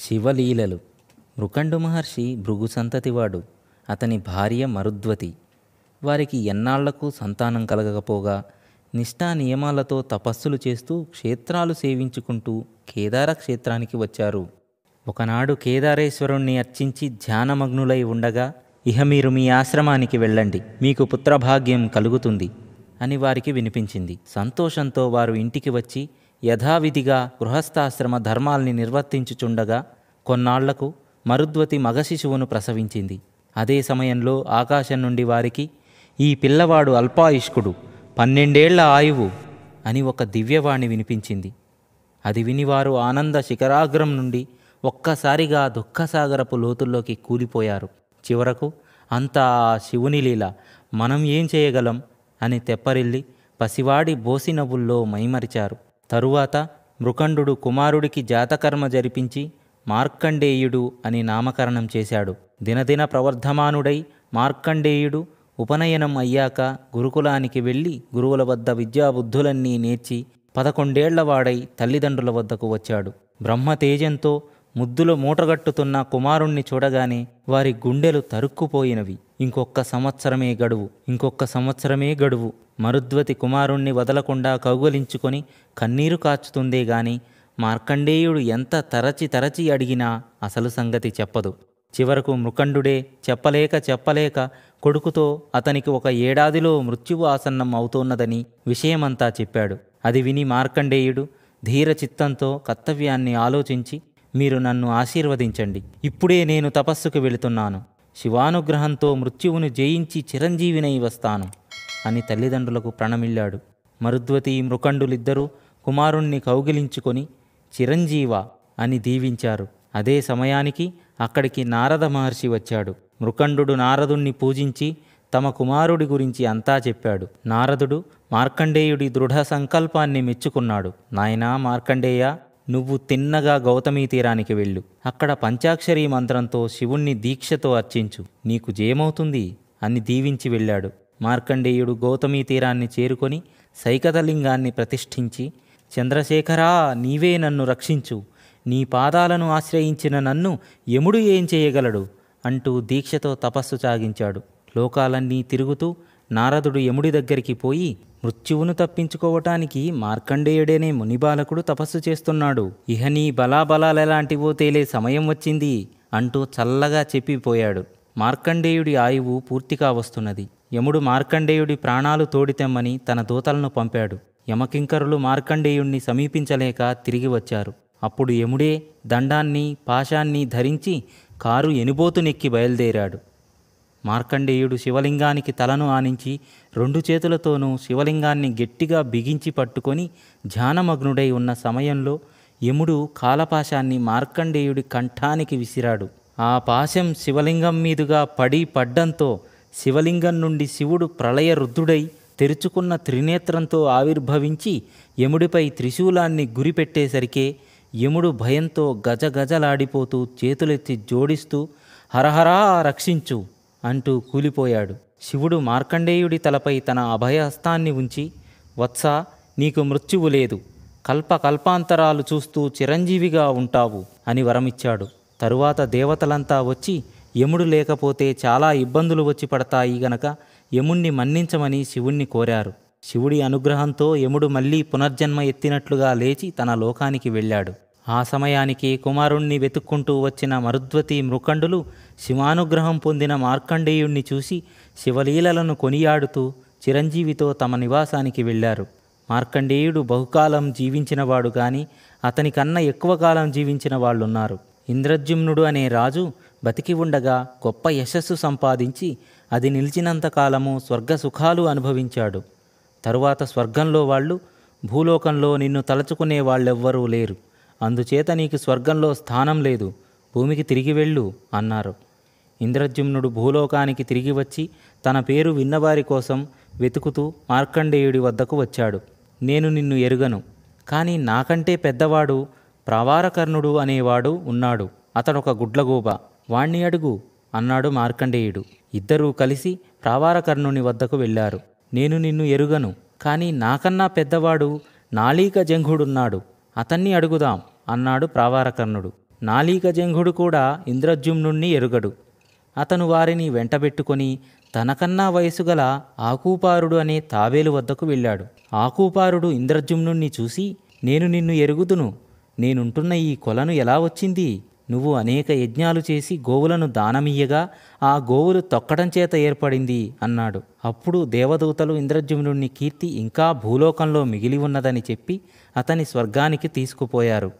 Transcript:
శివలీలలు. మృకండు మహర్షి భృగు సంతతివాడు. అతని భార్య మరుద్వతి. వారికి ఎన్నాళ్లకు సంతానం కలగకపోగా నిష్ఠా నియమాలతో తపస్సులు చేస్తూ క్షేత్రాలు సేవించుకుంటూ కేదార క్షేత్రానికి వచ్చారు. ఒకనాడు కేదారేశ్వరుణ్ణి అర్చించి ధ్యానమగ్నులై ఉండగా, ఇహ మీరు మీ ఆశ్రమానికి వెళ్ళండి, మీకు పుత్రభాగ్యం కలుగుతుంది అని వారికి వినిపించింది. సంతోషంతో వారు ఇంటికి వచ్చి యథావిధిగా గృహస్థాశ్రమ ధర్మాల్ని నిర్వర్తించుచుండగా కొన్నాళ్లకు మరుద్వతి మగ శిశువును ప్రసవించింది. అదే సమయంలో ఆకాశం నుండి వారికి, ఈ పిల్లవాడు అల్పాయుష్కుడు, 12 ఏళ్ల ఆయువు అని ఒక దివ్యవాణి వినిపించింది. అది విని వారు ఆనంద శిఖరాగ్రం నుండి ఒక్కసారిగా దుఃఖసాగరపు లోతుల్లోకి కూలిపోయారు. చివరకు అంతా ఆ శివుని లీల, మనం ఏం చేయగలం అని తెప్పరిల్లి పసివాడి బోసి నవ్వుల్లో మైమరిచారు. తరువాత మృకండు కుమారుడికి జాతకర్మ జరిపించి మార్కండేయుడు అని నామకరణం చేశాడు. దినదిన ప్రవర్ధమానుడై మార్కండేయుడు ఉపనయనం అయ్యాక గురుకులానికి వెళ్ళి గురువుల వద్ద విద్యాబుద్ధులన్నీ నేర్చి 11 ఏళ్లవాడై తల్లిదండ్రుల వద్దకు వచ్చాడు. బ్రహ్మతేజంతో ముద్దులో మూటగట్టుతున్న కుమారుణ్ణి చూడగానే వారి గుండెలు తరుక్కుపోయినవి. ఇంకొక్క సంవత్సరమే గడువు. మరుద్వతి కుమారుణ్ణి వదలకుండా కౌగలించుకొని కన్నీరు కాచుతుందే గాని మార్కండేయుడు ఎంత తరచి అడిగినా అసలు సంగతి చెప్పదు. చివరకు మృకండుడే చెప్పలేక కొడుకుతో అతనికి 1 ఏడాదిలో మృత్యువు ఆసన్నం అవుతున్నదని విషయమంతా చెప్పాడు. అది విని మార్కండేయుడు ధీరచిత్తంతో కర్తవ్యాన్ని ఆలోచించి, మీరు నన్ను ఆశీర్వదించండి, ఇప్పుడే నేను తపస్సుకు వెళుతున్నాను, శివానుగ్రహంతో మృత్యువును జయించి చిరంజీవినై వస్తాను అని తల్లిదండ్రులకు ప్రణమిల్లాడు. మరుద్వతి మృకండులిద్దరూ కుమారుణ్ణి కౌగిలించుకొని చిరంజీవ అని దీవించారు. అదే సమయానికి అక్కడికి నారద మహర్షి వచ్చాడు. మృకండు నారదుణ్ణి పూజించి తమ కుమారుడి గురించి అంతా చెప్పాడు. నారదుడు మార్కండేయుడి దృఢ సంకల్పాన్ని మెచ్చుకున్నాడు. నాయనా మార్కండేయ, నువ్వు తిన్నగా గౌతమీ తీరానికి వెళ్ళు. అక్కడ పంచాక్షరీ మంత్రంతో శివుణ్ణి దీక్షతో అర్చించు, నీకు జయమవుతుంది అని దీవించి వెళ్ళాడు. మార్కండేయుడు గౌతమీ తీరాన్ని చేరుకొని సైకతలింగాన్ని ప్రతిష్ఠించి, చంద్రశేఖరా, నీవే నన్ను రక్షించు, నీ పాదాలను ఆశ్రయించిన నన్ను యముడు ఏం చేయగలడు అంటూ దీక్షతో తపస్సు సాగించాడు. లోకాలన్నీ తిరుగుతూ నారదుడు యముడి దగ్గరికి పోయి, మృత్యువును తప్పించుకోవటానికి మార్కండేయుడేనే మునిబాలకుడు తపస్సు చేస్తున్నాడు, ఇహ నీ బలాబలాలెలాంటివో తేలే సమయం వచ్చింది అంటూ చల్లగా చెప్పిపోయాడు. మార్కండేయుడి ఆయువు పూర్తిగా వస్తున్నది. యముడు మార్కండేయుడి ప్రాణాలు తోడితెమ్మని తన దూతలను పంపాడు. యమకింకరులు మార్కండేయుణ్ణి సమీపించలేక తిరిగి వచ్చారు. అప్పుడు యముడే దండాన్ని పాశాన్ని ధరించి కారు ఎనుబోతునెక్కి బయలుదేరాడు. మార్కండేయుడు శివలింగానికి తలను ఆనించి 2 చేతులతోనూ శివలింగాన్ని గట్టిగా బిగించి పట్టుకొని ధ్యానమగ్నుడై ఉన్న సమయంలో యముడు కాలపాశాన్ని మార్కండేయుడి కంఠానికి విసిరాడు. ఆ పాశం శివలింగం మీదుగా పడ్డంతో శివలింగం నుండి శివుడు ప్రళయ రుద్ధుడై తెరుచుకున్న త్రినేత్రంతో ఆవిర్భవించి యముడిపై త్రిశూలాన్ని గురిపెట్టేసరికే యముడు భయంతో గజగజలాడిపోతూ చేతులెత్తి జోడిస్తూ హరహరా రక్షించు అంటూ కూలిపోయాడు. శివుడు మార్కండేయుడి తలపై తన అభయహస్తాన్ని ఉంచి, వత్సా, నీకు మృత్యువు లేదు, కల్పాంతరాలు చూస్తూ చిరంజీవిగా ఉంటావు అని వరమిచ్చాడు. తరువాత దేవతలంతా వచ్చి, యముడు లేకపోతే చాలా ఇబ్బందులు వచ్చి పడతాయి గనక యముణ్ణి మన్నించమని శివుణ్ణి కోరారు. శివుడి అనుగ్రహంతో యముడు మళ్ళీ పునర్జన్మ ఎత్తినట్లుగా లేచి తన లోకానికి వెళ్ళాడు. ఆ సమయానికి కుమారుణ్ణి వెతుక్కుంటూ వచ్చిన మరుద్వతి మృకండులు శివానుగ్రహం పొందిన మార్కండేయుణ్ణి చూసి శివలీలలను కొనియాడుతూ చిరంజీవితో తమ నివాసానికి వెళ్ళారు. మార్కండేయుడు బహుకాలం జీవించినవాడు గాని అతనికన్నా ఎక్కువ కాలం జీవించిన వాళ్ళున్నారు. ఇంద్రద్యుమ్నుడు అనే రాజు బతికి ఉండగా గొప్ప యశస్సు సంపాదించి అది నిలిచినంతకాలము స్వర్గ సుఖాలు అనుభవించాడు. తరువాత స్వర్గంలో వాళ్ళు, భూలోకంలో నిన్ను తలుచుకునే వాళ్ళెవ్వరూ లేరు, అందుచేత నీకు స్వర్గంలో స్థానం లేదు, భూమికి తిరిగి వెళ్ళు అన్నారు. ఇంద్రద్యుమ్నుడు భూలోకానికి తిరిగి వచ్చి తన పేరు విన్నవారి కోసం వెతుకుతూ మార్కండేయుడి వద్దకు వచ్చాడు. నేను నిన్ను ఎరుగను, కానీ నాకంటే పెద్దవాడు ప్రవారకర్ణుడు అనేవాడు ఉన్నాడు, అతడొక గుడ్లగూబ, వాణ్ణి అడుగు అన్నాడు మార్కండేయుడు. ఇద్దరూ కలిసి ప్రవారకర్ణుని వద్దకు వెళ్ళారు. నేను నిన్ను ఎరుగను, కానీ నాకన్నా పెద్దవాడు నాళీక జంఘుడున్నాడు, అతన్ని అడుగుదాం అన్నాడు ప్రవారకర్ణుడు. నాలీకజంఘుడు కూడా ఇంద్రద్యుమ్నుణ్ణి ఎరుగడు. అతను వారిని వెంటబెట్టుకొని తనకన్నా వయసుగల ఆకూపారుడు అనే తాబేలు వద్దకు వెళ్ళాడు. ఆకూపారుడు ఇంద్రద్యుమ్నుణ్ణి చూసి, నేను నిన్ను ఎరుగుదును. నేనుంటున్న ఈ కొలను ఎలా వచ్చింది? నువ్వు అనేక యజ్ఞాలు చేసి గోవులను దానమియ్యగా ఆ గోవులు తొక్కడం చేత ఏర్పడింది అన్నాడు. అప్పుడు దేవదూతలు ఇంద్రద్యుమ్నుని కీర్తి ఇంకా భూలోకంలో మిగిలి ఉన్నదని చెప్పి అతని స్వర్గానికి తీసుకుపోయారు.